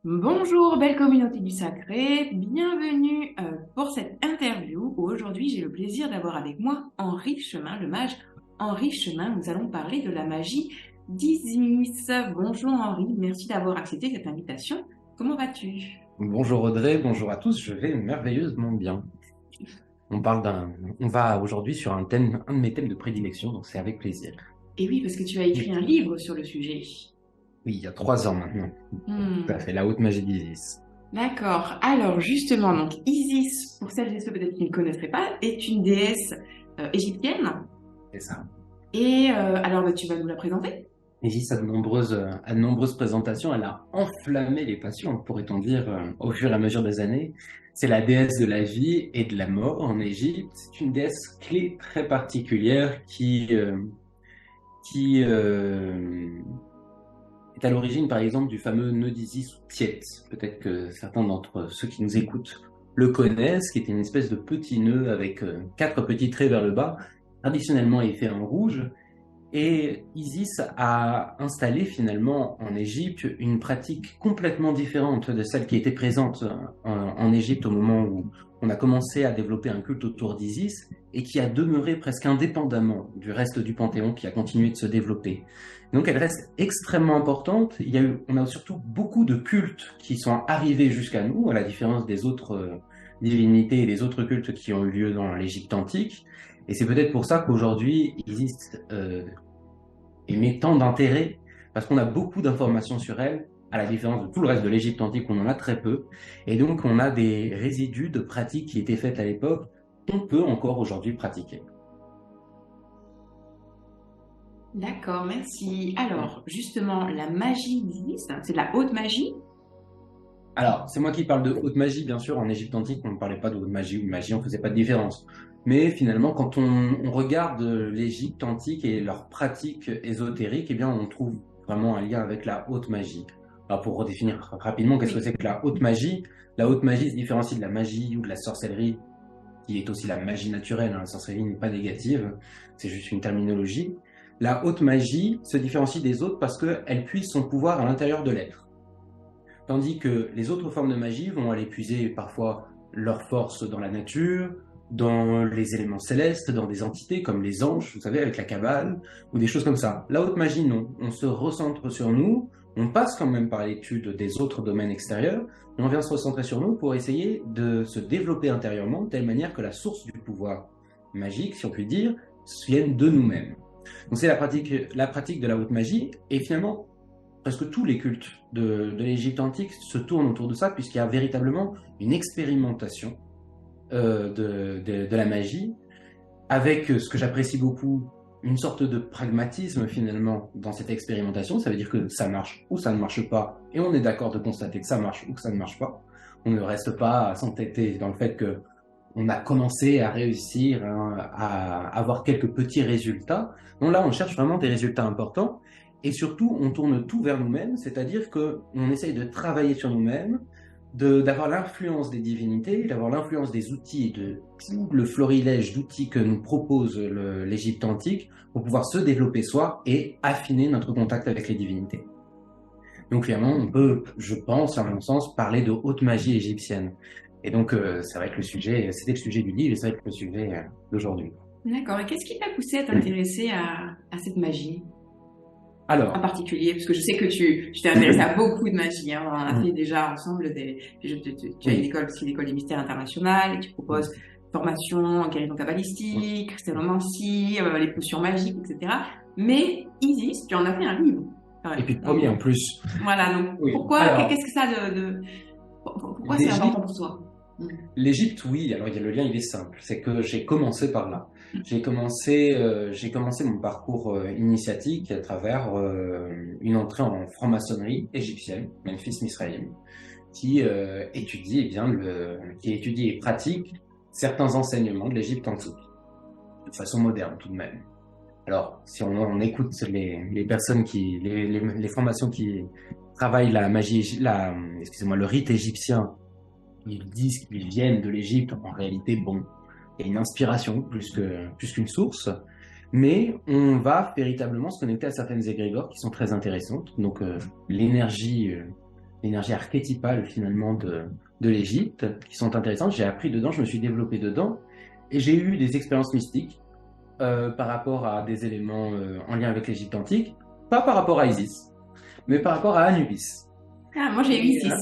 Bonjour, belle communauté du sacré, bienvenue pour cette interview où aujourd'hui j'ai le plaisir d'avoir avec moi Henri Chemin, le mage Henri Chemin. Nous allons parler de la magie d'Isis. Bonjour Henri, merci d'avoir accepté cette invitation. Comment vas-tu? Bonjour Audrey, bonjour à tous, je vais merveilleusement bien. On va aujourd'hui sur un thème, un de mes thèmes de prédilection, donc c'est avec plaisir. Et oui, parce que tu as écrit un livre sur le sujet. Oui, il y a 3 ans maintenant. Ça Hmm, fait la haute magie d'Isis. d'accord, alors justement, donc Isis, pour celles et ceux peut-être qui ne connaîtraient pas, est une déesse égyptienne. C'est ça. Et alors tu vas nous la présenter? Isis a de nombreuses présentations, elle a enflammé les passions, pourrait-on dire, au fur et à mesure des années. C'est la déesse de la vie et de la mort en Égypte. C'est une déesse clé très particulière qui est à l'origine, par exemple, du fameux nœud d'Isis ou Tiet. Peut-être que certains d'entre ceux qui nous écoutent le connaissent, qui était une espèce de petit nœud avec 4 petits traits vers le bas, traditionnellement fait en rouge. Et Isis a installé finalement en Égypte une pratique complètement différente de celle qui était présente en Égypte au moment où on a commencé à développer un culte autour d'Isis et qui a demeuré presque indépendamment du reste du panthéon qui a continué de se développer. Donc elle reste extrêmement importante. On a surtout beaucoup de cultes qui sont arrivés jusqu'à nous, à la différence des autres divinités et des autres cultes qui ont eu lieu dans l'Égypte antique. Et c'est peut-être pour ça qu'aujourd'hui, Isis émet tant d'intérêt, parce qu'on a beaucoup d'informations sur elle, à la différence de tout le reste de l'Égypte antique, on en a très peu. Et donc, on a des résidus de pratiques qui étaient faites à l'époque, qu'on peut encore aujourd'hui pratiquer. D'accord, merci. Alors, justement, la magie d'Isis, c'est de la haute magie. Alors, c'est moi qui parle de haute magie, bien sûr. En Égypte antique, on ne parlait pas de haute magie ou de magie, on ne faisait pas de différence. Mais finalement, quand on regarde l'Égypte antique et leurs pratiques ésotériques, eh bien, on trouve vraiment un lien avec la haute magie. Alors, pour redéfinir rapidement, qu'est-ce que Oui. c'est que la haute magie? La haute magie se différencie de la magie ou de la sorcellerie, qui est aussi la magie naturelle, hein. La sorcellerie n'est pas négative, c'est juste une terminologie. La haute magie se différencie des autres parce qu'elle puise son pouvoir à l'intérieur de l'être. Tandis que les autres formes de magie vont aller puiser parfois leur force dans la nature, dans les éléments célestes, dans des entités comme les anges, vous savez, avec la Kabbale, ou des choses comme ça. La haute magie, non. On se recentre sur nous, on passe quand même par l'étude des autres domaines extérieurs, mais on vient se recentrer sur nous pour essayer de se développer intérieurement de telle manière que la source du pouvoir magique, si on peut dire, vienne de nous-mêmes. Donc c'est la pratique de la haute magie, et finalement, presque tous les cultes de l'Égypte antique se tournent autour de ça, puisqu'il y a véritablement une expérimentation de la magie, avec ce que j'apprécie beaucoup, une sorte de pragmatisme finalement dans cette expérimentation. Ça veut dire que ça marche ou ça ne marche pas, et on est d'accord de constater que ça marche ou que ça ne marche pas. On ne reste pas à s'entêter dans le fait que on a commencé à réussir, hein, à avoir quelques petits résultats. Donc là, on cherche vraiment des résultats importants et surtout, on tourne tout vers nous-mêmes, c'est-à-dire qu'on essaye de travailler sur nous-mêmes, d'avoir l'influence des divinités, d'avoir l'influence des outils et de tout le florilège d'outils que nous propose l'Égypte antique pour pouvoir se développer soi et affiner notre contact avec les divinités. Donc finalement, on peut, je pense, à mon sens, parler de haute magie égyptienne. Et donc, ça va être le sujet, c'était le sujet du livre et ça va être le sujet d'aujourd'hui. D'accord. Et qu'est-ce qui t'a poussé à t'intéresser à cette magie en Alors, particulier? Parce que je sais que tu t'es intéressé à beaucoup de magie, hein. On a fait déjà ensemble tu as une oui, école, c'est l'école des mystères internationales, et tu proposes formation en guérison kabbalistique, cristallomancie, les potions magiques, etc. Mais Isis, tu en as fait un livre, quand et même. puis Donc, premier en plus. voilà. Donc, Oui, pourquoi, alors, qu'est-ce que ça pourquoi c'est important l'Égypte, pour toi? Mm. l'Égypte, oui, alors il y a le lien, il est simple, c'est que j'ai commencé par là. J'ai commencé mon parcours initiatique à travers une entrée en franc-maçonnerie égyptienne, Memphis Misraïm, qui étudie et pratique certains enseignements de l'Égypte antique, de façon moderne tout de même. Alors, si on écoute les personnes les formations qui travaillent la magie, excusez-moi, le rite égyptien, ils disent qu'ils viennent de l'Égypte. En réalité, bon, il y a une inspiration plus qu'une source. Mais on va véritablement se connecter à certaines égrégores qui sont très intéressantes. Donc, l'énergie l'énergie archétypale finalement de l'Égypte, qui sont intéressantes. J'ai appris dedans, je me suis développé dedans, et j'ai eu des expériences mystiques par rapport à des éléments en lien avec l'Égypte antique, pas par rapport à Isis, mais par rapport à Anubis. Ah, moi j'ai eu Et, 6.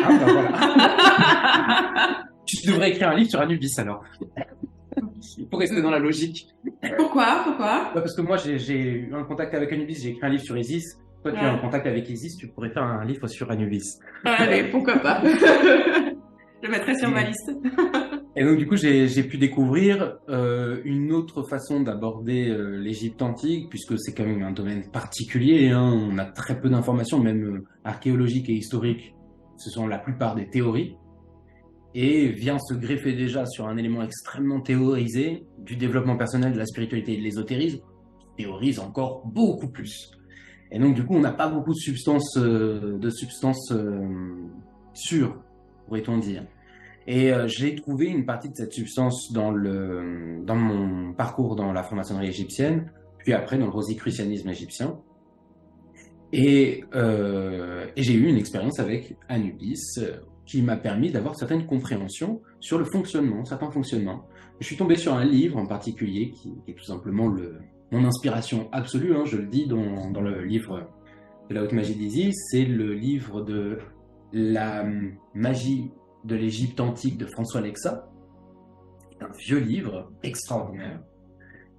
ah bah voilà. Tu devrais écrire un livre sur Anubis alors, pour rester dans la logique. Pourquoi? Ouais, parce que moi j'ai eu un contact avec Anubis, j'ai écrit un livre sur Isis. Toi tu as un contact avec Isis, tu pourrais faire un livre sur Anubis. Allez, pourquoi pas. Je le mettrai sur ma liste. Et donc du coup j'ai pu découvrir une autre façon d'aborder l'Égypte antique, puisque c'est quand même un domaine particulier, hein. On a très peu d'informations, même archéologiques et historiques. Ce sont la plupart des théories. Et vient se greffer déjà sur un élément extrêmement théorisé du développement personnel, de la spiritualité et de l'ésotérisme, qui théorise encore beaucoup plus. Et donc du coup, on n'a pas beaucoup de substances sûres, pourrait-on dire. Et j'ai trouvé une partie de cette substance dans mon parcours dans la franc-maçonnerie égyptienne, puis après dans le rosicrucianisme égyptien. Et j'ai eu une expérience avec Anubis qui m'a permis d'avoir certaines compréhensions sur le fonctionnement, certains fonctionnements. Je suis tombé sur un livre en particulier qui est tout simplement mon inspiration absolue, hein, je le dis dans le livre de la haute magie d'Isis, c'est le livre de la magie de l'Égypte antique de François Lexa. C'est un vieux livre extraordinaire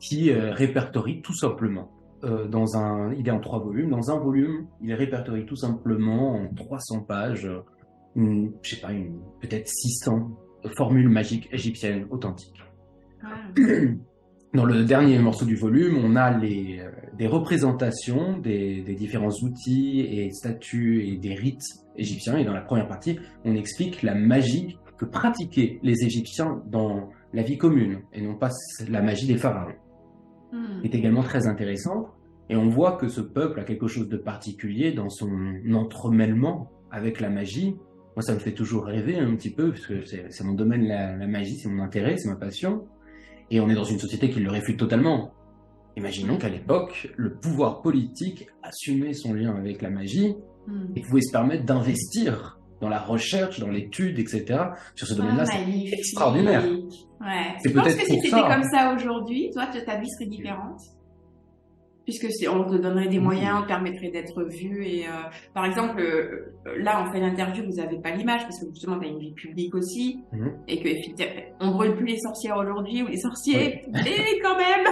qui répertorie tout simplement il est en 3 volumes. Dans un volume, il répertorie tout simplement en 300 pages, je sais pas, peut-être 600 formules magiques égyptiennes authentiques. Dans le dernier morceau du volume, on a des représentations des différents outils et statues et des rites égyptiens. Et dans la première partie, on explique la magie que pratiquaient les Égyptiens dans la vie commune, et non pas la magie des pharaons. Est également très intéressant, et on voit que ce peuple a quelque chose de particulier dans son entremêlement avec la magie. Moi, ça me fait toujours rêver un petit peu, parce que c'est mon domaine, la magie, c'est mon intérêt, c'est ma passion, et on est dans une société qui le réfute totalement. Imaginons qu'à l'époque, le pouvoir politique assumait son lien avec la magie et pouvait se permettre d'investir dans la recherche, dans l'étude, etc. Sur ce domaine-là, c'est extraordinaire. Ouais. Tu penses que si c'était comme ça aujourd'hui, toi, ta vie serait différente? Puisque on te donnerait des moyens, on te permettrait d'être vu. Et par exemple, là, on fait l'interview, vous n'avez pas l'image, parce que justement, tu as une vie publique aussi, et que on brûle plus les sorcières aujourd'hui, ou les sorciers, et quand même,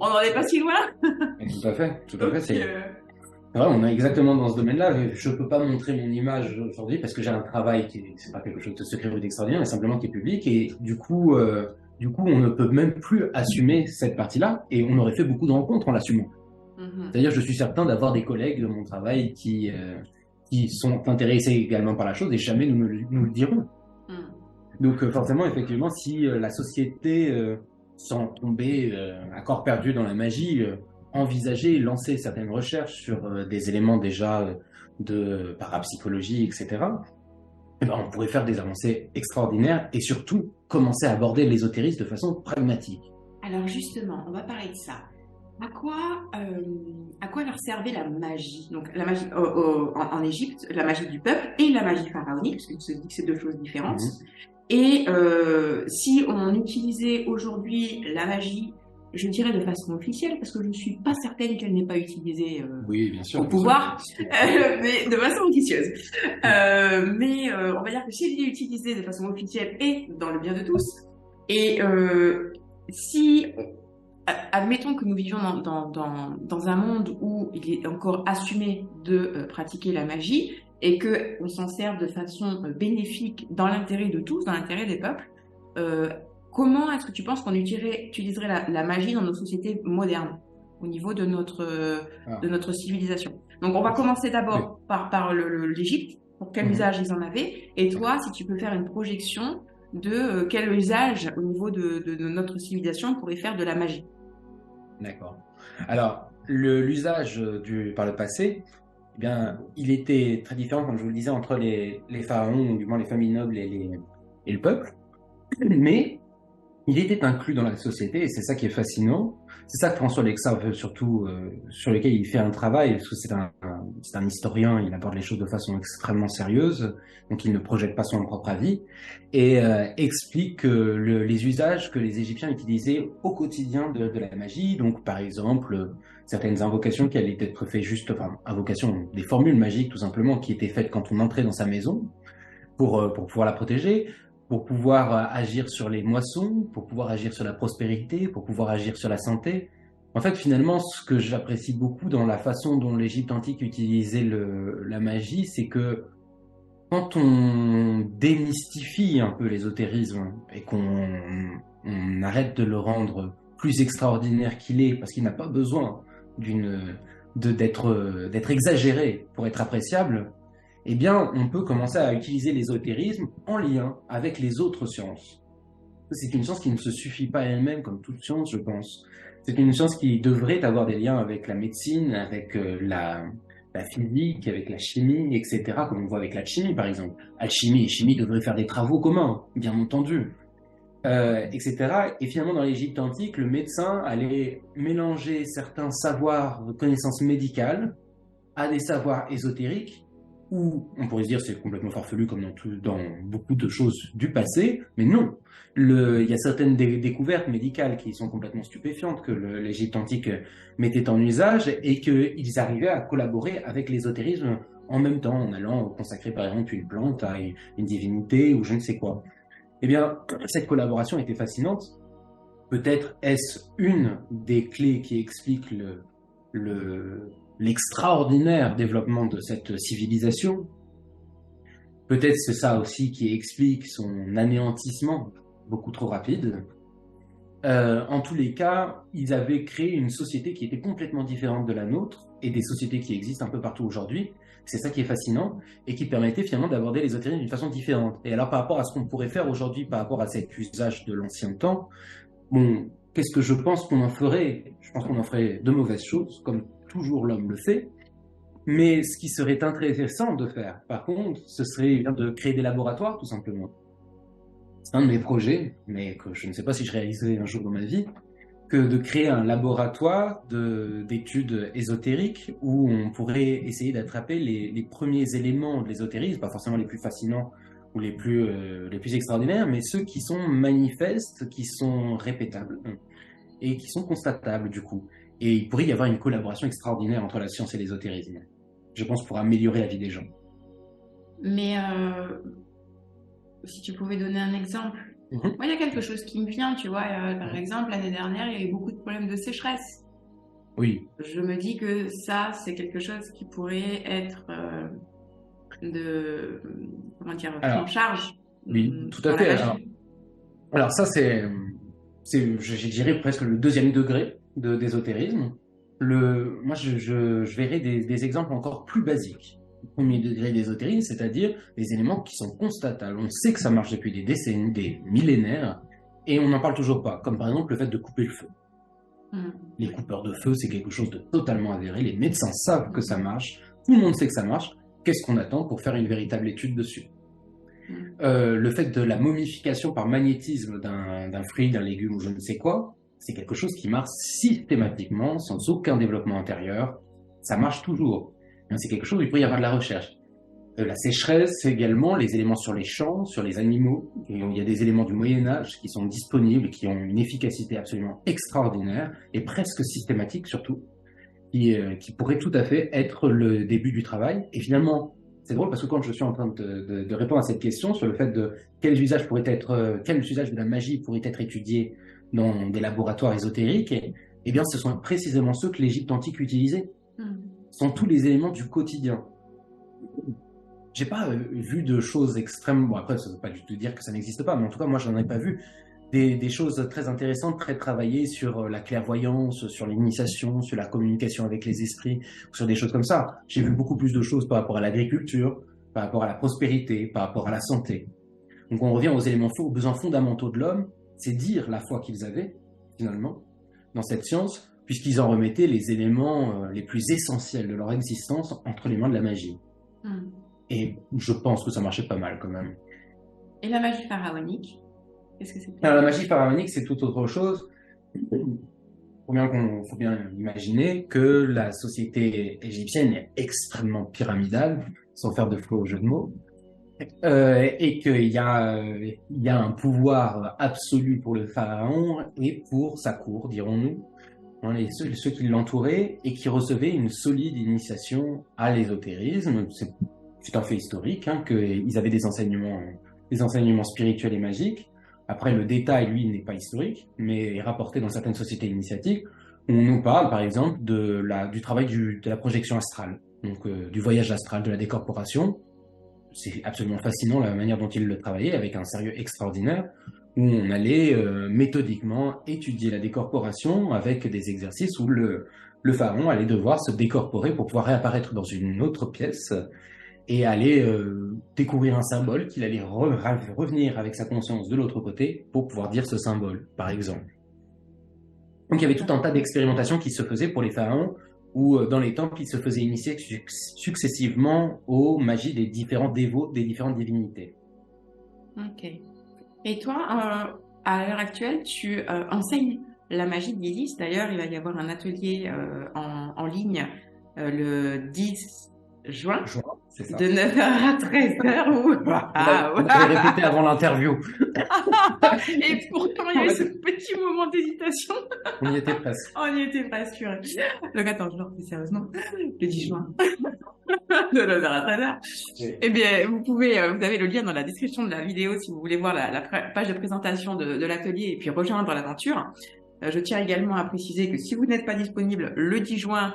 on n'en est pas si loin. Tout à fait, tout à fait. Ouais, on est exactement dans ce domaine-là. Je peux pas montrer mon image aujourd'hui parce que j'ai un travail c'est pas quelque chose de secret ou d'extraordinaire, mais simplement qui est public. Et du coup, on ne peut même plus assumer cette partie-là. Et on aurait fait beaucoup de rencontres en l'assumant. C'est-à-dire, je suis certain d'avoir des collègues de mon travail qui sont intéressés également par la chose et jamais nous le diront. Donc, forcément, effectivement, si la société s'en tombait à corps perdu dans la magie, envisager, lancer certaines recherches sur des éléments déjà de parapsychologie, etc., eh ben, on pourrait faire des avancées extraordinaires et surtout commencer à aborder l'ésotérisme de façon pragmatique. Alors justement, on va parler de ça. À quoi leur servait la magie? Donc la magie en Égypte, la magie du peuple et la magie pharaonique, parce que tu te dis que c'est 2 choses différentes. Et si on utilisait aujourd'hui la magie, je dirais de façon officielle, parce que je ne suis pas certaine qu'elle n'ait pas utilisé oui, bien sûr, au pouvoir, mais de façon officieuse. Mais on va dire que si elle est utilisée de façon officielle et dans le bien de tous, et si, admettons que nous vivions dans un monde où il est encore assumé de pratiquer la magie, et qu'on s'en sert de façon bénéfique dans l'intérêt de tous, dans l'intérêt des peuples, comment est-ce que tu penses qu'on utiliserait la magie dans nos sociétés modernes, au niveau de notre civilisation? Donc, on va commencer d'abord par l'Égypte, pour quel usage ils en avaient, et toi, si tu peux faire une projection de quel usage, au niveau de notre civilisation, on pourrait faire de la magie. D'accord. Alors, l'usage par le passé, eh bien, il était très différent, comme je vous le disais, entre les pharaons, ou du moins les familles nobles et le peuple. Mais il était inclus dans la société et c'est ça qui est fascinant. C'est ça que François Lexin veut surtout, sur lequel il fait un travail, parce que c'est un historien, il aborde les choses de façon extrêmement sérieuse, donc il ne projette pas son propre avis, et explique les usages que les Égyptiens utilisaient au quotidien de la magie, donc par exemple certaines invocations qui allaient être faites juste, enfin invocations, des formules magiques tout simplement, qui étaient faites quand on entrait dans sa maison, pour pouvoir la protéger, pour pouvoir agir sur les moissons, pour pouvoir agir sur la prospérité, pour pouvoir agir sur la santé. En fait, finalement, ce que j'apprécie beaucoup dans la façon dont l'Égypte antique utilisait la magie, c'est que quand on démystifie un peu l'ésotérisme et qu'on arrête de le rendre plus extraordinaire qu'il est, parce qu'il n'a pas besoin d'être exagéré pour être appréciable, eh bien, on peut commencer à utiliser l'ésotérisme en lien avec les autres sciences. C'est une science qui ne se suffit pas elle-même comme toute science, je pense. C'est une science qui devrait avoir des liens avec la médecine, avec la physique, avec la chimie, etc., comme on voit avec l'alchimie, par exemple. Alchimie et chimie devraient faire des travaux communs, bien entendu, etc. Et finalement, dans l'Égypte antique, le médecin allait mélanger certains savoirs de connaissances médicales à des savoirs ésotériques, où on pourrait se dire c'est complètement farfelu comme dans beaucoup de choses du passé, mais non. Il y a certaines découvertes médicales qui sont complètement stupéfiantes que l'Égypte antique mettait en usage et qu'ils arrivaient à collaborer avec l'ésotérisme en même temps, en allant consacrer par exemple une plante à une divinité ou je ne sais quoi. Eh bien, cette collaboration était fascinante. Peut-être est-ce une des clés qui explique l'extraordinaire développement de cette civilisation. Peut-être c'est ça aussi qui explique son anéantissement beaucoup trop rapide. En tous les cas, ils avaient créé une société qui était complètement différente de la nôtre et des sociétés qui existent un peu partout aujourd'hui. C'est ça qui est fascinant et qui permettait finalement d'aborder l'ésotérisme d'une façon différente. Et alors par rapport à ce qu'on pourrait faire aujourd'hui, par rapport à cet usage de l'ancien temps, bon, qu'est-ce que je pense qu'on en ferait? Je pense qu'on en ferait de mauvaises choses, comme toujours l'homme le fait. Mais ce qui serait intéressant de faire, par contre, ce serait de créer des laboratoires, tout simplement. C'est un de mes projets, mais que je ne sais pas si je réaliserai un jour dans ma vie, que de créer un laboratoire d'études ésotériques où on pourrait essayer d'attraper les premiers éléments de l'ésotérisme, pas forcément les plus fascinants ou les plus extraordinaires, mais ceux qui sont manifestes, qui sont répétables et qui sont constatables du coup. Et il pourrait y avoir une collaboration extraordinaire entre la science et l'ésotérisme, je pense, pour améliorer la vie des gens. Mais si tu pouvais donner un exemple. Moi, il y a quelque chose qui me vient, tu vois. Par exemple, l'année dernière, il y a eu beaucoup de problèmes de sécheresse. Oui. Je me dis que ça, c'est quelque chose qui pourrait être pris en charge. Oui, tout à fait. Alors ça, je dirais presque le deuxième degré d'ésotérisme. Moi, je verrais des exemples encore plus basiques. Le premier degré d'ésotérisme, c'est-à-dire des éléments qui sont constatables. On sait que ça marche depuis des décennies, des millénaires, et on n'en parle toujours pas. Comme par exemple le fait de couper le feu. Les coupeurs de feu, c'est quelque chose de totalement avéré. Les médecins savent que ça marche. Tout le monde sait que ça marche. Qu'est-ce qu'on attend pour faire une véritable étude dessus? Le fait de la momification par magnétisme d'un fruit, d'un légume ou je ne sais quoi, c'est quelque chose qui marche systématiquement, sans aucun développement antérieur. Ça marche toujours. C'est quelque chose où il peut y avoir de la recherche. La sécheresse, également, les éléments sur les champs, sur les animaux. Et il y a des éléments du Moyen-Âge qui sont disponibles, qui ont une efficacité absolument extraordinaire et presque systématique surtout, qui pourrait tout à fait être le début du travail. Et finalement, c'est drôle parce que quand je suis en train de répondre à cette question sur le fait de quel usage de la magie pourrait être étudié dans des laboratoires ésotériques, eh bien, ce sont précisément ceux que l'Égypte antique utilisait. Ce sont tous les éléments du quotidien. J'ai pas vu de choses extrêmes. Bon, après, ça veut pas du tout dire que ça n'existe pas, mais en tout cas, moi, je n'en ai pas vu des choses très intéressantes, très travaillées sur la clairvoyance, sur l'initiation, sur la communication avec les esprits, sur des choses comme ça. J'ai vu beaucoup plus de choses par rapport à l'agriculture, par rapport à la prospérité, par rapport à la santé. Donc, on revient aux besoins fondamentaux de l'homme, c'est dire la foi qu'ils avaient, finalement, dans cette science, puisqu'ils en remettaient les éléments les plus essentiels de leur existence entre les mains de la magie. Et je pense que ça marchait pas mal quand même. Et la magie pharaonique? Qu'est-ce que c'était? Alors, la magie pharaonique, c'est tout autre chose. Faut bien imaginer que la société égyptienne est extrêmement pyramidale, sans faire de faux jeu de mots, et il y a un pouvoir absolu pour le pharaon et pour sa cour, dirons-nous, hein, ceux qui l'entouraient et qui recevaient une solide initiation à l'ésotérisme. C'est un fait historique, hein, qu'ils avaient des enseignements spirituels et magiques. Après, le détail, lui, n'est pas historique, mais est rapporté dans certaines sociétés initiatiques, où on nous parle, par exemple, du travail de la projection astrale, donc du voyage astral, de la décorporation. C'est absolument fascinant la manière dont il le travaillait, avec un sérieux extraordinaire, où on allait méthodiquement étudier la décorporation avec des exercices où le pharaon allait devoir se décorporer pour pouvoir réapparaître dans une autre pièce et aller découvrir un symbole qu'il allait revenir avec sa conscience de l'autre côté pour pouvoir dire ce symbole, par exemple. Donc il y avait tout un tas d'expérimentations qui se faisaient pour les pharaons, où dans les temples, ils se faisaient initier successivement aux magies des différents dévots, des différentes divinités. Ok. Et toi, à l'heure actuelle, tu enseignes la magie d'Isis. D'ailleurs, il va y avoir un atelier en ligne le 10 juin, C'est ça. de 9h à 13h. On l'avait répété avant l'interview. Et pourtant, il y a eu ce petit moment d'hésitation. On y était presque. On y était presque. Le 14 juin, sérieusement. Le 10 juin. De 9h à 13h. Oui. Eh bien, vous avez le lien dans la description de la vidéo si vous voulez voir la page de présentation de l'atelier et puis rejoindre l'aventure. Je tiens également à préciser que si vous n'êtes pas disponible le 10 juin,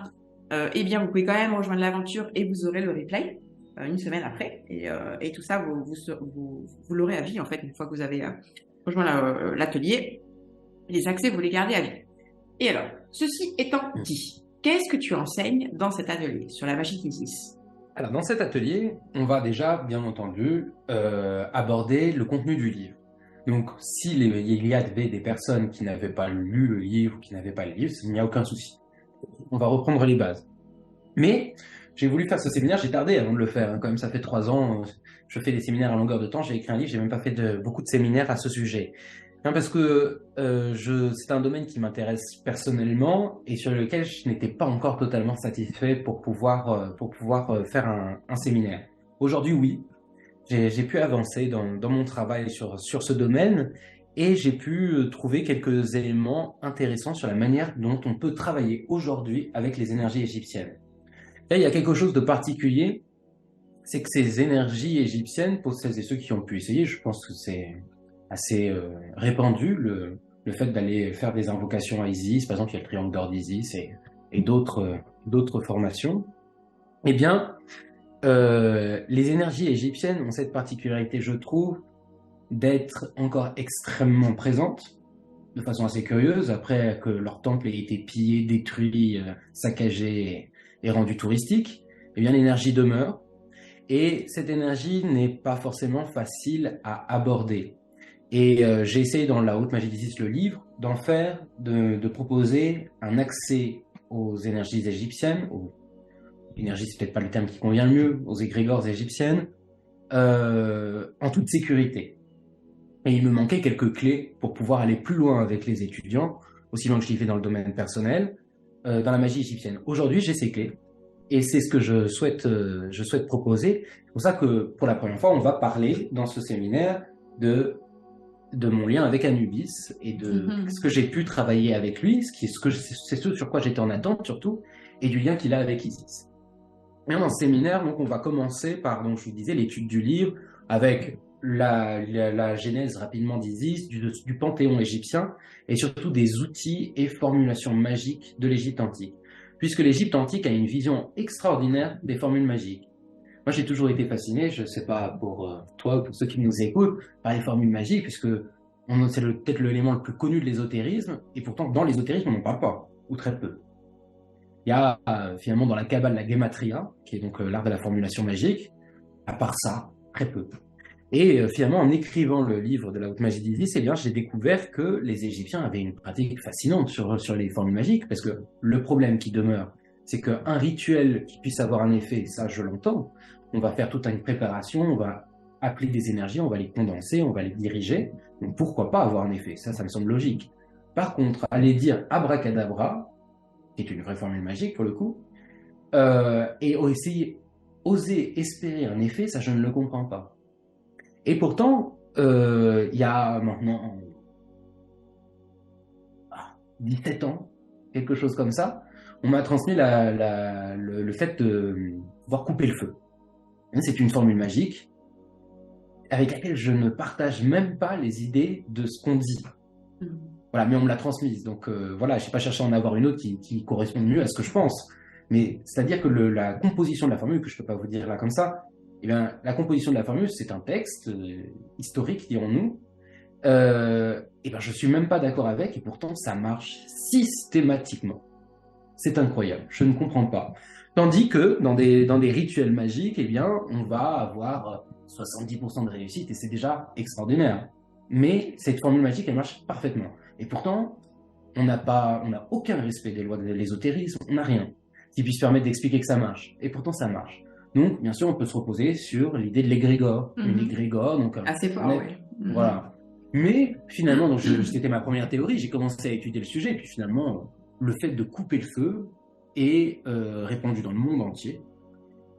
eh bien, vous pouvez quand même rejoindre l'aventure et vous aurez le replay une semaine après. Et tout ça, vous l'aurez à vie, en fait, une fois que vous avez rejoint l'atelier. Les accès, vous les gardez à vie. Et alors, ceci étant dit, qu'est-ce que tu enseignes dans cet atelier sur la magie d'Isis? Alors, dans cet atelier, on va déjà, bien entendu, aborder le contenu du livre. Donc, s'il y avait des personnes qui n'avaient pas lu le livre, qui n'avaient pas le livre, il n'y a aucun souci. On va reprendre les bases. Mais j'ai voulu faire ce séminaire, j'ai tardé avant de le faire. Quand même, ça fait 3 ans, je fais des séminaires à longueur de temps, j'ai écrit un livre, j'ai même pas fait beaucoup de séminaires à ce sujet. Non, parce que c'est un domaine qui m'intéresse personnellement et sur lequel je n'étais pas encore totalement satisfait pour pouvoir faire un séminaire. Aujourd'hui, oui, j'ai pu avancer dans mon travail sur ce domaine et j'ai pu trouver quelques éléments intéressants sur la manière dont on peut travailler aujourd'hui avec les énergies égyptiennes. Là, il y a quelque chose de particulier, c'est que ces énergies égyptiennes, pour celles et ceux qui ont pu essayer, je pense que c'est assez répandu, le fait d'aller faire des invocations à Isis, par exemple il y a le triangle d'or d'Isis et d'autres formations, eh bien les énergies égyptiennes ont cette particularité, je trouve, d'être encore extrêmement présentes, de façon assez curieuse, après que leur temple ait été pillé, détruit, saccagé et rendu touristique, eh bien l'énergie demeure, et cette énergie n'est pas forcément facile à aborder. Et j'ai essayé dans la haute magie d'Isis, le livre, de proposer un accès aux énergies égyptiennes, énergie, c'est peut-être pas le terme qui convient le mieux, aux égrégores égyptiennes, en toute sécurité. Et il me manquait quelques clés pour pouvoir aller plus loin avec les étudiants, aussi loin que je l'ai fait dans le domaine personnel, dans la magie égyptienne. Aujourd'hui, j'ai ces clés. Et c'est ce que je souhaite proposer. C'est pour ça que, pour la première fois, on va parler dans ce séminaire de mon lien avec Anubis et de ce que j'ai pu travailler avec lui, c'est ce sur quoi j'étais en attente surtout, et du lien qu'il a avec Isis. Et dans ce séminaire, donc, on va commencer par, donc, je vous disais, l'étude du livre, avec la genèse rapidement d'Isis, du panthéon égyptien, et surtout des outils et formulations magiques de l'Égypte antique. Puisque l'Égypte antique a une vision extraordinaire des formules magiques. Moi, j'ai toujours été fasciné, je ne sais pas pour toi ou pour ceux qui nous écoutent, par les formules magiques, puisque c'est peut-être l'élément le plus connu de l'ésotérisme, et pourtant, dans l'ésotérisme, on n'en parle pas, ou très peu. Il y a finalement dans la Kabbale la Gematria, qui est donc l'art de la formulation magique. À part ça, très peu. Et finalement, en écrivant le livre de la haute magie d'Isis, eh bien, j'ai découvert que les Égyptiens avaient une pratique fascinante sur les formules magiques, parce que le problème qui demeure, c'est qu'un rituel qui puisse avoir un effet, ça je l'entends, on va faire toute une préparation, on va appeler des énergies, on va les condenser, on va les diriger, Donc pourquoi pas avoir un effet? Ça me semble logique. Par contre, aller dire abracadabra, qui est une vraie formule magique pour le coup, et oser espérer un effet, ça je ne le comprends pas. Et pourtant, il y a maintenant 17 ans, quelque chose comme ça, on m'a transmis le fait de pouvoir couper le feu. C'est une formule magique avec laquelle je ne partage même pas les idées de ce qu'on dit. Voilà, mais on me l'a transmise. Donc voilà, je n'ai pas cherché à en avoir une autre qui correspond mieux à ce que je pense. Mais c'est-à-dire que la composition de la formule, que je ne peux pas vous dire là comme ça, eh bien, la composition de la formule, c'est un texte historique, dirons-nous. Et ben, je ne suis même pas d'accord avec, et pourtant ça marche systématiquement. C'est incroyable, je ne comprends pas. Tandis que dans des rituels magiques, eh bien, on va avoir 70% de réussite, et c'est déjà extraordinaire. Mais cette formule magique, elle marche parfaitement. Et pourtant, on n'a aucun respect des lois de l'ésotérisme, on n'a rien qui puisse permettre d'expliquer que ça marche. Et pourtant, ça marche. Donc, bien sûr, on peut se reposer sur l'idée de l'égrégore. Une égrégore, donc assez fort, oui. Voilà. Mais finalement, donc c'était ma première théorie, j'ai commencé à étudier le sujet, et puis finalement, le fait de couper le feu est répandu dans le monde entier,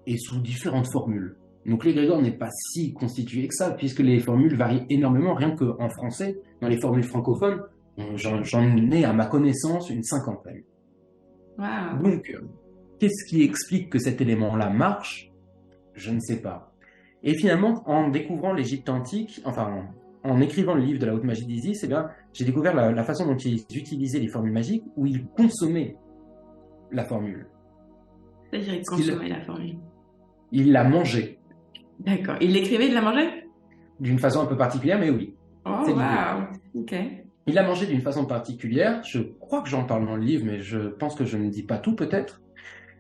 et sous différentes formules. Donc l'égrégore n'est pas si constitué que ça, puisque les formules varient énormément, rien qu'en français, dans les formules francophones, j'en ai à ma connaissance une cinquantaine. Wow. Donc, qu'est-ce qui explique que cet élément-là marche? Je ne sais pas. Et finalement, en découvrant l'Égypte antique, enfin, en écrivant le livre de la haute magie d'Isis, eh bien, j'ai découvert la façon dont ils utilisaient les formules magiques, où ils consommaient la formule. C'est-à-dire qu'ils consommaient la formule. Ils la mangeaient. D'accord. Ils l'écrivaient, ils la mangeaient? D'une façon un peu particulière, mais oui. Oh, wow. Ok. Il la mangeait d'une façon particulière. Je crois que j'en parle dans le livre, mais je pense que je ne dis pas tout peut-être.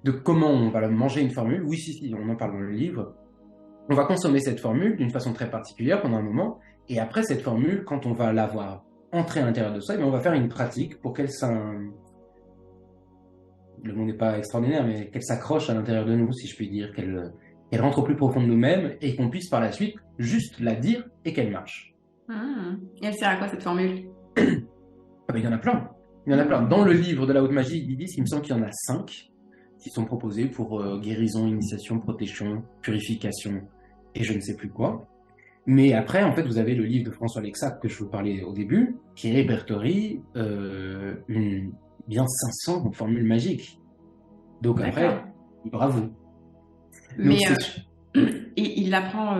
De comment on va manger une formule. Oui, si, on en parle dans le livre. On va consommer cette formule d'une façon très particulière pendant un moment. Et après cette formule, quand on va l'avoir entrée à l'intérieur de ça, on va faire une pratique pour qu'elle le mot n'est pas extraordinaire, mais qu'elle s'accroche à l'intérieur de nous, si je puis dire, qu'elle rentre au plus profond de nous-mêmes et qu'on puisse par la suite juste la dire et qu'elle marche. Et elle sert à quoi cette formule? Il y en a plein. Il y en a plein. Dans le livre de la haute magie d'Isis, il me semble qu'il y en a 5 qui sont proposés pour guérison, initiation, protection, purification et je ne sais plus quoi. Mais après, en fait, vous avez le livre de François Lexac que je vous parlais au début, qui répertorie bien 500 formules magiques. Donc après, bravo. Mais il apprend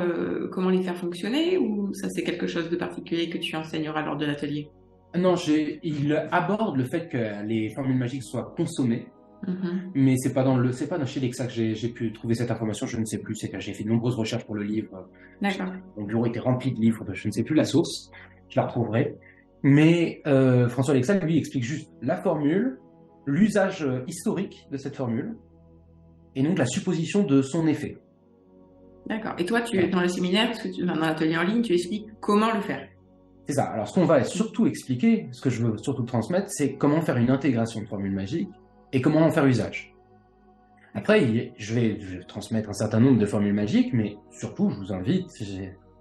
comment les faire fonctionner, ou ça c'est quelque chose de particulier que tu enseigneras lors de l'atelier? Non, il aborde le fait que les formules magiques soient consommées, mais c'est pas chez Lexac que j'ai pu trouver cette information, je ne sais plus, c'est que j'ai fait de nombreuses recherches pour le livre. D'accord. Mon bureau était rempli de livres, je ne sais plus la source, je la retrouverai. Mais François Lexac, lui, explique juste la formule, l'usage historique de cette formule, et donc la supposition de son effet. D'accord. Et toi, dans le séminaire, dans l'atelier en ligne, tu expliques comment le faire. C'est ça. Alors, ce qu'on va surtout expliquer, ce que je veux surtout transmettre, c'est comment faire une intégration de formules magiques et comment en faire usage. Après, je vais transmettre un certain nombre de formules magiques, mais surtout, je vous invite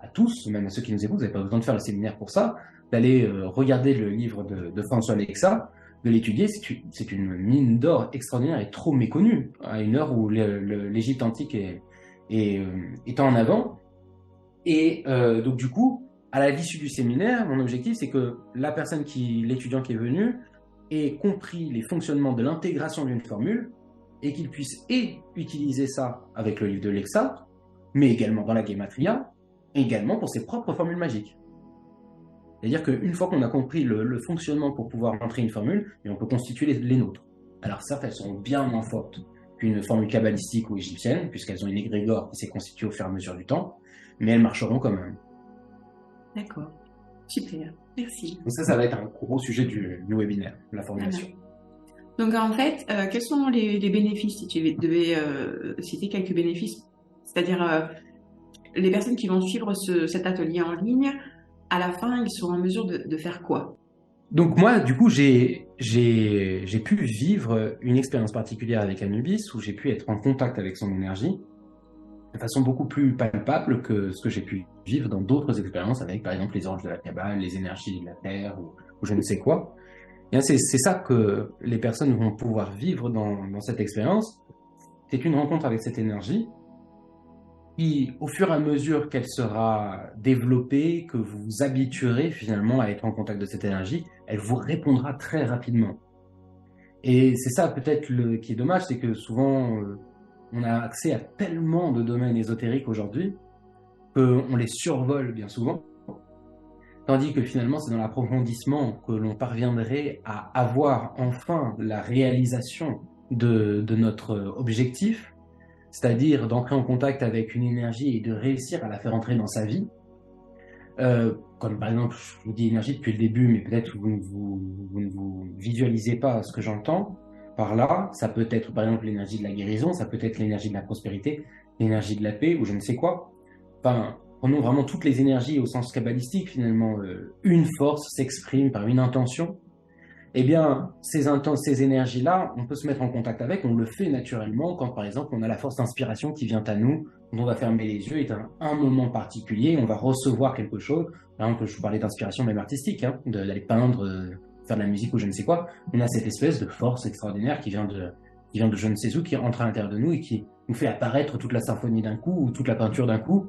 à tous, même à ceux qui nous écoutent, vous n'avez pas besoin de faire le séminaire pour ça, d'aller regarder le livre de François Lexac, de l'étudier. C'est une mine d'or extraordinaire et trop méconnue, à une heure où l'Égypte antique est en avant. Et donc, du coup, à l'issue du séminaire, mon objectif, c'est que l'étudiant qui est venu ait compris les fonctionnements de l'intégration d'une formule et qu'il puisse utiliser ça avec le livre de Lexac, mais également dans la Gematria, et également pour ses propres formules magiques. C'est-à-dire qu'une fois qu'on a compris le fonctionnement pour pouvoir entrer une formule, on peut constituer les nôtres. Alors certes, elles sont bien moins fortes qu'une formule kabbalistique ou égyptienne, puisqu'elles ont une égrégore qui s'est constituée au fur et à mesure du temps, mais elles marcheront quand même. D'accord. Super. Merci. Donc ça va être un gros sujet du webinaire, la formulation. Donc en fait, quels sont les bénéfices, si tu devais citer quelques bénéfices? C'est-à-dire, les personnes qui vont suivre cet atelier en ligne, à la fin, ils seront en mesure de faire quoi? Donc moi, du coup, j'ai pu vivre une expérience particulière avec Anubis, où j'ai pu être en contact avec son énergie. de façon beaucoup plus palpable que ce que j'ai pu vivre dans d'autres expériences avec, par exemple, les anges de la Kabbale, les énergies de la Terre ou je ne sais quoi. Et bien, c'est ça que les personnes vont pouvoir vivre dans cette expérience. C'est une rencontre avec cette énergie qui, au fur et à mesure qu'elle sera développée, que vous vous habituerez finalement à être en contact de cette énergie, elle vous répondra très rapidement. Et c'est ça peut-être qui est dommage, c'est que souvent on a accès à tellement de domaines ésotériques aujourd'hui qu'on les survole bien souvent, tandis que finalement c'est dans l'approfondissement que l'on parviendrait à avoir enfin la réalisation de notre objectif, c'est-à-dire d'entrer en contact avec une énergie et de réussir à la faire entrer dans sa vie. Comme par exemple, je vous dis énergie depuis le début, mais peut-être vous ne vous visualisez pas ce que j'entends par là. Ça peut être par exemple l'énergie de la guérison, ça peut être l'énergie de la prospérité, l'énergie de la paix ou je ne sais quoi. Enfin, prenons vraiment toutes les énergies au sens kabbalistique finalement. Une force s'exprime par une intention. Eh bien, ces énergies-là, on peut se mettre en contact avec, on le fait naturellement quand, par exemple, on a la force d'inspiration qui vient à nous, on va fermer les yeux et dans un moment particulier, on va recevoir quelque chose. Par exemple, je vous parlais d'inspiration même artistique, hein, d'aller peindre, faire de la musique ou je ne sais quoi. On a cette espèce de force extraordinaire qui vient de je ne sais où, qui entre à l'intérieur de nous et qui nous fait apparaître toute la symphonie d'un coup ou toute la peinture d'un coup,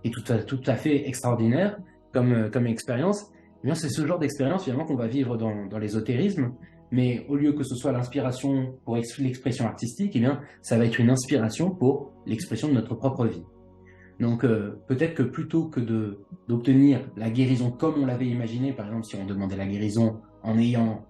et tout à fait extraordinaire comme expérience. Eh bien, c'est ce genre d'expérience finalement qu'on va vivre dans l'ésotérisme, mais au lieu que ce soit l'inspiration pour l'expression artistique, eh bien, ça va être une inspiration pour l'expression de notre propre vie. Donc peut-être que plutôt que d'obtenir la guérison comme on l'avait imaginé, par exemple si on demandait la guérison en ayant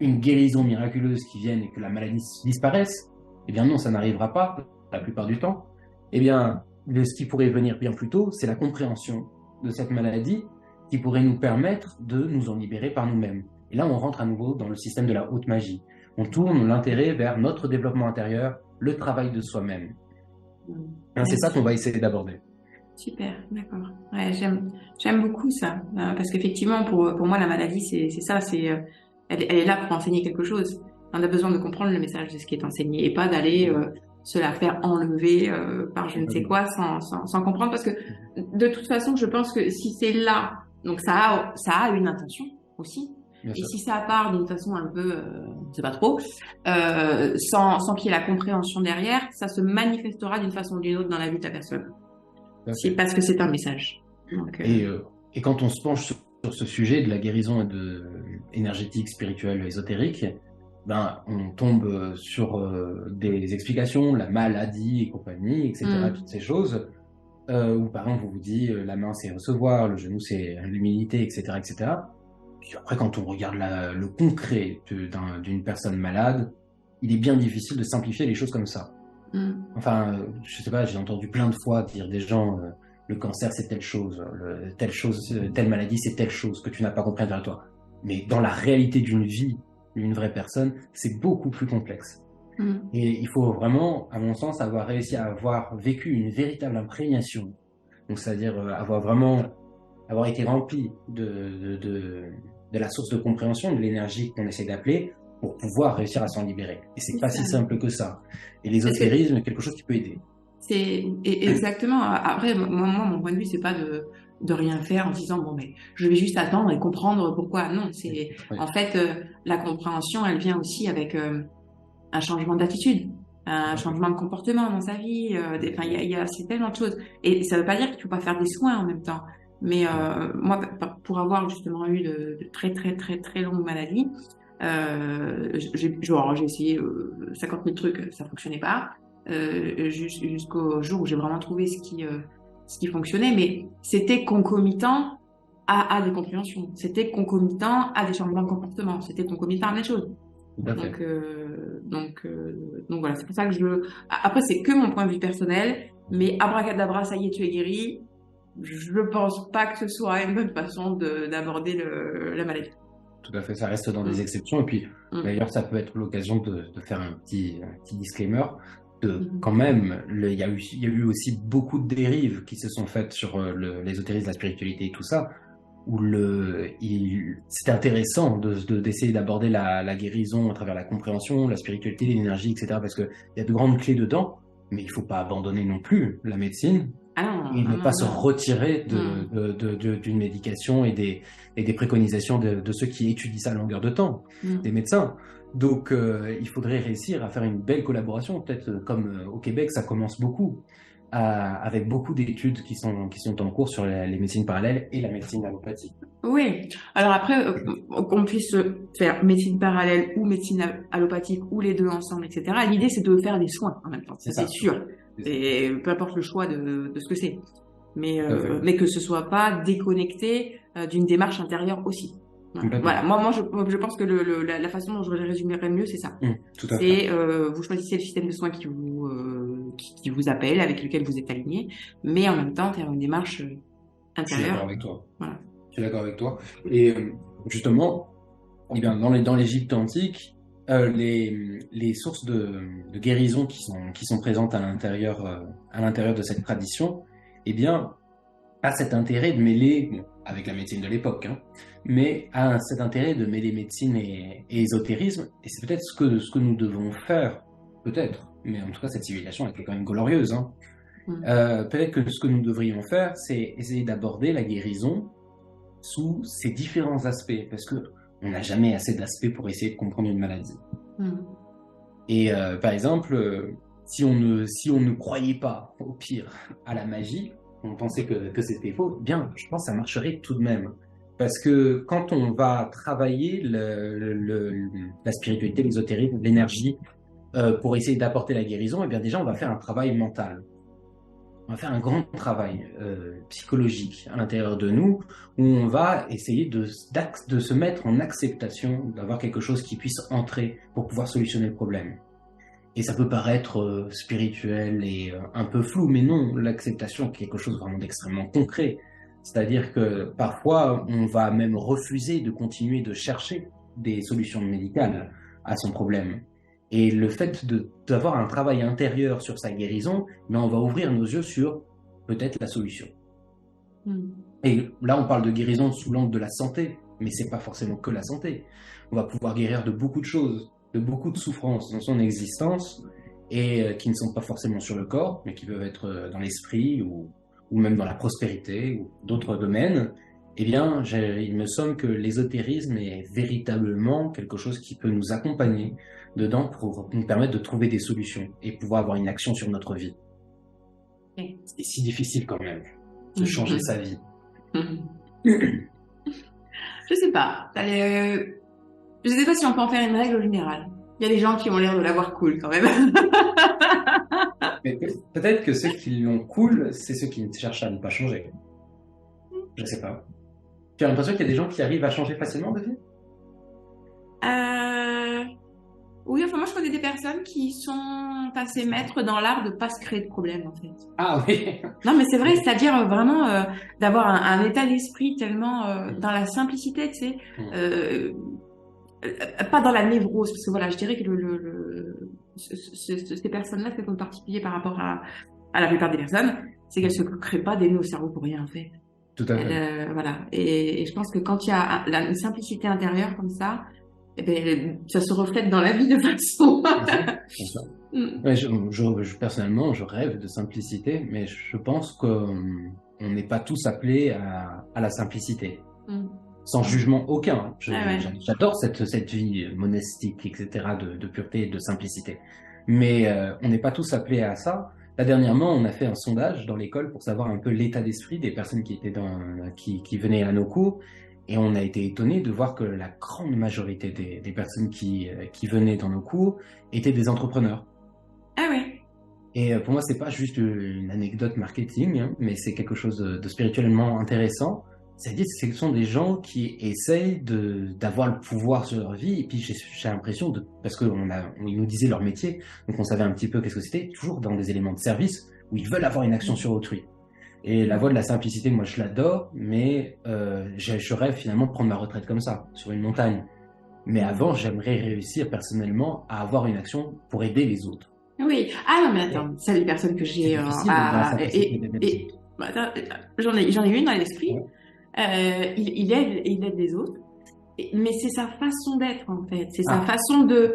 une guérison miraculeuse qui vienne et que la maladie disparaisse, eh bien non, ça n'arrivera pas la plupart du temps. Eh bien, ce qui pourrait venir bien plus tôt, c'est la compréhension de cette maladie qui pourrait nous permettre de nous en libérer par nous-mêmes. Et là, on rentre à nouveau dans le système de la haute magie. On tourne l'intérêt vers notre développement intérieur, le travail de soi-même. C'est ça qu'on va essayer d'aborder. Super, d'accord. Ouais, j'aime beaucoup ça, parce qu'effectivement, pour moi, la maladie, c'est ça, elle est là pour enseigner quelque chose. On a besoin de comprendre le message de ce qui est enseigné et pas d'aller se la faire enlever par je ne sais quoi sans comprendre, parce que de toute façon, je pense que si c'est là, donc ça a une intention aussi. Bien Et sûr. si ça part d'une façon un peu, je sais pas trop, sans qu'il y ait la compréhension derrière, ça se manifestera d'une façon ou d'une autre dans la vie de la personne. C'est parce que c'est un message. Donc, et quand on se penche sur ce sujet de la guérison et énergétique, spirituelle, ésotérique, ben, on tombe sur des explications, la maladie et compagnie, etc., toutes ces choses, où par exemple on vous dit la main c'est recevoir, le genou c'est l'humilité, etc., etc. Puis après quand on regarde le concret d'une personne malade, il est bien difficile de simplifier les choses comme ça. Enfin, je sais pas, j'ai entendu plein de fois dire des gens, le cancer c'est telle chose, telle maladie c'est telle chose que tu n'as pas compris vers toi. Mais dans la réalité d'une vie, d'une vraie personne, c'est beaucoup plus complexe. Et il faut vraiment, à mon sens, avoir réussi à avoir vécu une véritable imprégnation. Donc, c'est-à-dire avoir été rempli de la source de compréhension, de l'énergie qu'on essaie d'appeler, pour pouvoir réussir à s'en libérer. Et c'est pas si simple que ça. Et l'ésotérisme est quelque chose qui peut aider. C'est exactement. Après, moi, mon point de vue, c'est pas de rien faire en disant bon, mais je vais juste attendre et comprendre pourquoi. Non, en fait la compréhension, elle vient aussi avec un changement d'attitude, un changement de comportement dans sa vie. C'est tellement de choses. Et ça veut pas dire qu'il faut pas faire des soins en même temps. Mais moi, pour avoir justement eu de très très très très longues maladies, j'ai essayé 50 000 trucs, ça fonctionnait pas. Jusqu'au jour où j'ai vraiment trouvé ce qui fonctionnait, mais c'était concomitant à des compréhensions, c'était concomitant à des changements de comportement, c'était concomitant à plein de choses. Donc voilà, c'est pour ça que après c'est que mon point de vue personnel, mais abracadabra, ça y est, tu es guéri, je pense pas que ce soit une bonne façon d'aborder la maladie. Tout à fait, ça reste dans des exceptions. Et puis, d'ailleurs, ça peut être l'occasion de faire un petit disclaimer. Quand même, il y a eu aussi beaucoup de dérives qui se sont faites sur l'ésotérisme, la spiritualité et tout ça, où c'était intéressant d'essayer d'aborder la guérison à travers la compréhension, la spiritualité, l'énergie, etc., parce qu'il y a de grandes clés dedans, mais il faut pas abandonner non plus la médecine Ah non, et non, ne non, pas se non. retirer Hmm. d'une médication et des préconisations de ceux qui étudient ça à longueur de temps, des Hmm. médecins. Donc, il faudrait réussir à faire une belle collaboration, peut-être comme au Québec, ça commence beaucoup, avec beaucoup d'études qui sont en cours sur les médecines parallèles et la médecine allopathique. Oui. Alors après, qu'on puisse faire médecine parallèle ou médecine allopathique ou les deux ensemble, etc. L'idée, c'est de faire des soins en même temps, C'est ça c'est ça. sûr. C'est ça. Et peu importe le choix de ce que c'est. Tout à fait. Mais que ce soit pas déconnecté d'une démarche intérieure aussi. Voilà. Voilà. Complètement. Je pense que la façon dont je le résumerais le mieux, c'est ça. Tout à fait. C'est vous choisissez le système de soins qui vous appelle, avec lequel vous êtes aligné, mais en même temps faire une démarche Je suis d'accord intérieure. avec toi. Voilà. Je suis d'accord avec toi. Et justement, eh bien, dans l'Égypte antique, les sources de guérison qui sont présentes à l'intérieur de cette tradition, eh bien, a cet intérêt de mêler, bon, avec la médecine de l'époque, hein, mais a cet intérêt de mêler médecine et ésotérisme. Et c'est peut-être ce que nous devons faire, peut-être. Mais en tout cas, cette civilisation était quand même glorieuse, hein. Mm. Peut-être que ce que nous devrions faire, c'est essayer d'aborder la guérison sous ses différents aspects, parce que on n'a jamais assez d'aspects pour essayer de comprendre une maladie. Mm. Et par exemple, si on ne croyait pas, au pire, à la magie, on pensait que c'était faux, bien, je pense que ça marcherait tout de même. Parce que quand on va travailler la spiritualité, l'ésotérisme, l'énergie, pour essayer d'apporter la guérison, eh bien déjà, on va faire un travail mental. On va faire un grand travail psychologique à l'intérieur de nous où on va essayer de se mettre en acceptation, d'avoir quelque chose qui puisse entrer pour pouvoir solutionner le problème. Et ça peut paraître spirituel et un peu flou, mais non, l'acceptation est quelque chose vraiment d'extrêmement concret. C'est-à-dire que parfois, on va même refuser de continuer de chercher des solutions médicales à son problème. Et le fait d'avoir un travail intérieur sur sa guérison, ben, on va ouvrir nos yeux sur peut-être la solution. Mm. Et là, on parle de guérison sous l'angle de la santé, mais c'est pas forcément que la santé. On va pouvoir guérir de beaucoup de choses, de beaucoup de souffrances dans son existence, et qui ne sont pas forcément sur le corps, mais qui peuvent être dans l'esprit ou même dans la prospérité ou d'autres domaines. Eh bien, il me semble que l'ésotérisme est véritablement quelque chose qui peut nous accompagner dedans pour nous permettre de trouver des solutions et pouvoir avoir une action sur notre vie. Okay. C'est si difficile quand même de changer sa vie. Je sais pas. Je sais pas si on peut en faire une règle générale. Il y a des gens qui ont l'air de l'avoir cool quand même. Mais peut-être que ceux qui l'ont cool, c'est ceux qui cherchent à ne pas changer. Je sais pas. Tu as l'impression qu'il y a des gens qui arrivent à changer facilement de vie? Oui, enfin moi je connais des personnes qui sont passées maîtres dans l'art de pas se créer de problème en fait. Ah oui. Non mais c'est vrai, c'est-à-dire vraiment d'avoir un état d'esprit tellement dans la simplicité, tu sais, pas dans la névrose, parce que voilà, je dirais que ces personnes-là, ce qui est en particulier par rapport à la plupart des personnes, c'est qu'elles se créent pas des nœuds au cerveau pour rien en fait. Tout à fait. Voilà. Et je pense que quand il y a une simplicité intérieure comme ça, eh ben, ça se reflète dans la vie de façon. C'est ça. Ouais, personnellement, je rêve de simplicité, mais je pense qu'on n'est pas tous appelés à la simplicité. Sans jugement aucun. J'adore cette vie monastique, etc., de pureté et de simplicité. Mais on n'est pas tous appelés à ça. Là, dernièrement, on a fait un sondage dans l'école pour savoir un peu l'état d'esprit des personnes qui venaient à nos cours. Et on a été étonné de voir que la grande majorité des personnes qui venaient dans nos cours étaient des entrepreneurs. Ah ouais. Et pour moi, c'est pas juste une anecdote marketing, hein, mais c'est quelque chose de spirituellement intéressant. C'est-à-dire que ce sont des gens qui essayent d'avoir le pouvoir sur leur vie. Et puis j'ai l'impression parce qu'ils nous disaient leur métier, donc on savait un petit peu qu'est-ce que c'était, toujours dans des éléments de service où ils veulent avoir une action sur autrui. Et la voie de la simplicité, moi je l'adore, mais je rêve finalement de prendre ma retraite comme ça, sur une montagne. Mais avant, j'aimerais réussir personnellement à avoir une action pour aider les autres. Oui. Ah non mais attends, ça les personnes que j'ai j'en ai une dans l'esprit. Ouais. Il aide les autres, mais c'est sa façon d'être en fait, c'est sa façon de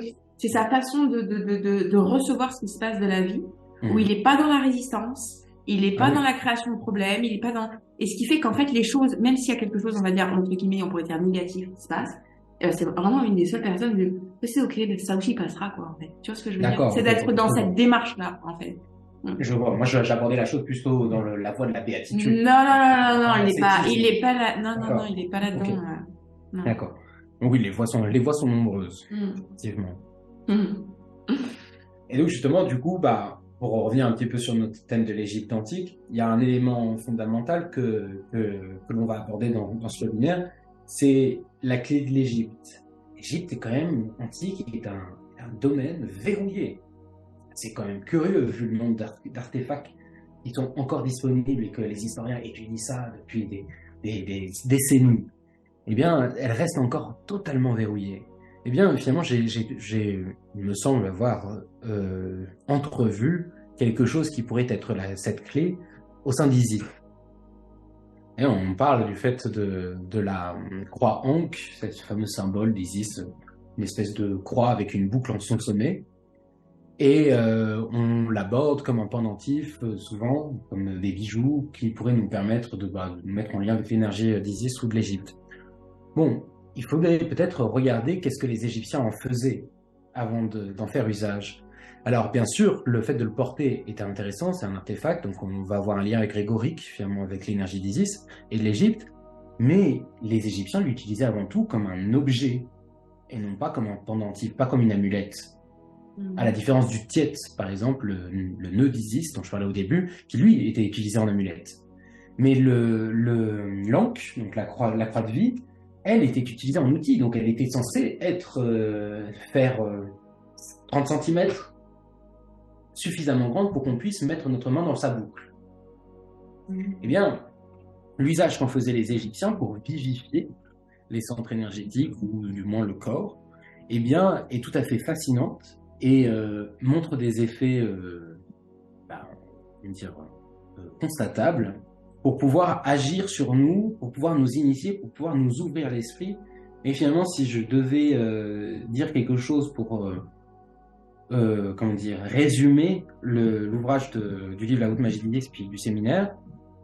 recevoir ce qui se passe de la vie où il n'est pas dans la résistance, il n'est pas Ah oui. dans la création de problèmes, il n'est pas dans... Et ce qui fait qu'en fait, les choses, même s'il y a quelque chose, on va dire, entre guillemets, on pourrait dire négatif qui se passe, c'est vraiment une des seules personnes de, c'est ok, mais ça aussi passera, quoi, en fait. Tu vois ce que je veux dire? D'accord, C'est ok, d'être dans je vois. cette démarche-là, en fait. Je vois. Moi, j'abordais la chose plutôt dans la voie de la béatitude. Non, non, non, non, non, Dans il l'ascétisme. est pas là, non, non, non, D'accord. il est pas Ok. là-dedans, non. D'accord. Donc oui, les voies sont nombreuses, Mm. effectivement. Mm. Et donc justement, du coup, bah, pour revenir un petit peu sur notre thème de l'Égypte antique, il y a un élément fondamental que l'on va aborder dans ce webinaire, c'est la clé de l'Égypte. L'Égypte est quand même antique, est un domaine verrouillé. C'est quand même curieux vu le nombre d'artefacts qui sont encore disponibles et que les historiens étudient ça depuis des décennies. Eh bien, elle reste encore totalement verrouillée. Eh bien, finalement, il me semble avoir entrevu quelque chose qui pourrait être cette clé au sein d'Isis. Et on parle du fait de la croix Ankh, ce fameux symbole d'Isis, une espèce de croix avec une boucle en son sommet. Et on l'aborde comme un pendentif, souvent, comme des bijoux qui pourraient nous permettre de nous mettre en lien avec l'énergie d'Isis ou de l'Égypte. Bon, il faudrait peut-être regarder qu'est-ce que les Égyptiens en faisaient avant d'en faire usage. Alors, bien sûr, le fait de le porter est intéressant, c'est un artefact, donc on va avoir un lien grégorique, finalement, avec l'énergie d'Isis et de l'Égypte, mais les Égyptiens l'utilisaient avant tout comme un objet, et non pas comme un pendentif, pas comme une amulette. À la différence du tiet, par exemple, le nœud d'Isis dont je parlais au début, qui lui était utilisé en amulette. Mais l'ankh, donc la croix de vie, elle était utilisée en outil, donc elle était censée faire 30 cm, suffisamment grande pour qu'on puisse mettre notre main dans sa boucle. Eh bien, l'usage qu'en faisaient les Égyptiens pour vivifier les centres énergétiques, ou du moins le corps, eh bien, est tout à fait fascinante et montre des effets constatables pour pouvoir agir sur nous, pour pouvoir nous initier, pour pouvoir nous ouvrir l'esprit. Et finalement, si je devais dire quelque chose pour résumer l'ouvrage du livre La Haute Magie d'Isis puis du séminaire,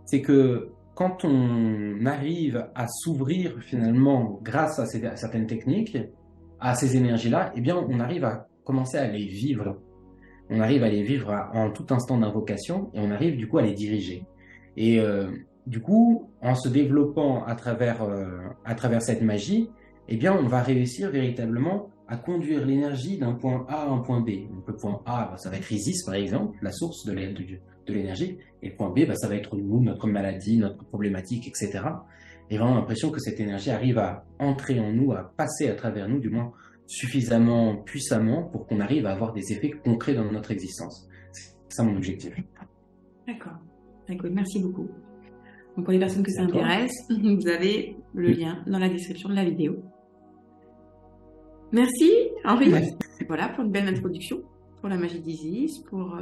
c'est que quand on arrive à s'ouvrir finalement grâce à certaines techniques, à ces énergies-là, eh bien, on arrive à commencer à les vivre. On arrive à les vivre en tout instant d'invocation et on arrive du coup à les diriger. Et du coup, en se développant à travers cette magie, eh bien, on va réussir véritablement à conduire l'énergie d'un point A à un point B. Donc, le point A, ça va être Isis, par exemple, la source de l'énergie, et le point B, ça va être nous, notre maladie, notre problématique, etc. Et vraiment l'impression que cette énergie arrive à entrer en nous, à passer à travers nous, du moins suffisamment puissamment pour qu'on arrive à avoir des effets concrets dans notre existence. C'est ça mon objectif. D'accord. Écoute, merci beaucoup. Donc pour les personnes que ça toi. intéresse, vous avez le lien dans la description de la vidéo. Merci Henri. Merci. Voilà pour une belle introduction pour la magie d'Isis, pour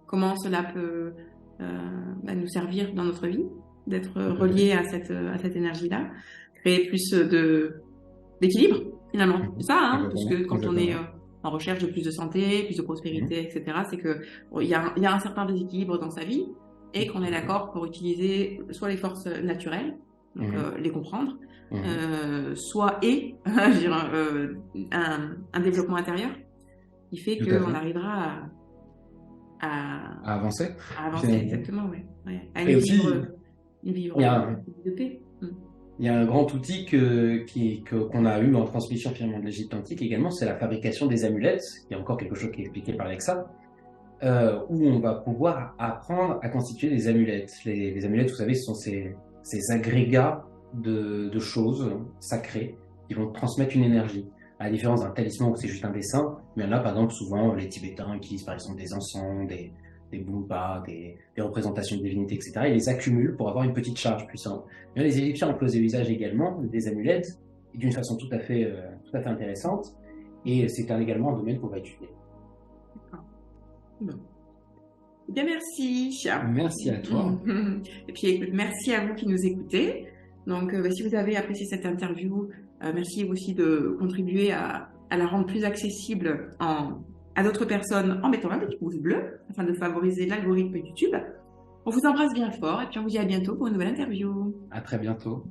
comment cela peut nous servir dans notre vie, d'être relié à cette énergie-là, créer plus d'équilibre finalement. C'est ça, hein, parce que quand on est en recherche de plus de santé, plus de prospérité, etc., c'est que il y a un certain déséquilibre dans sa vie et qu'on est d'accord pour utiliser soit les forces naturelles, donc les comprendre, soit un développement intérieur qui fait qu'on arrivera à avancer. À avancer, exactement, oui. Ouais. À vivre de paix. Il y a un grand outil qu'on a eu en transmission finalement de l'Égypte antique également, c'est la fabrication des amulettes. Il y a encore quelque chose qui est expliqué par Alexa, où on va pouvoir apprendre à constituer des amulettes. Les amulettes, vous savez, ce sont ces agrégats de choses sacrées qui vont transmettre une énergie. À la différence d'un talisman où c'est juste un dessin, mais là, par exemple, souvent, les Tibétains utilisent par exemple des encens, des bumpas, des représentations de divinités, etc. Ils les accumulent pour avoir une petite charge puissante. Mais les Égyptiens en faisaient usage également des amulettes, et d'une façon tout à fait intéressante, et c'est également un domaine qu'on va étudier. D'accord. Bon. Bien, merci. Merci à toi. Et puis, écoute, merci à vous qui nous écoutez. Donc, si vous avez apprécié cette interview, merci aussi de contribuer à la rendre plus accessible en à d'autres personnes en mettant un petit pouce bleu afin de favoriser l'algorithme YouTube. On vous embrasse bien fort et puis on vous dit à bientôt pour une nouvelle interview. À très bientôt.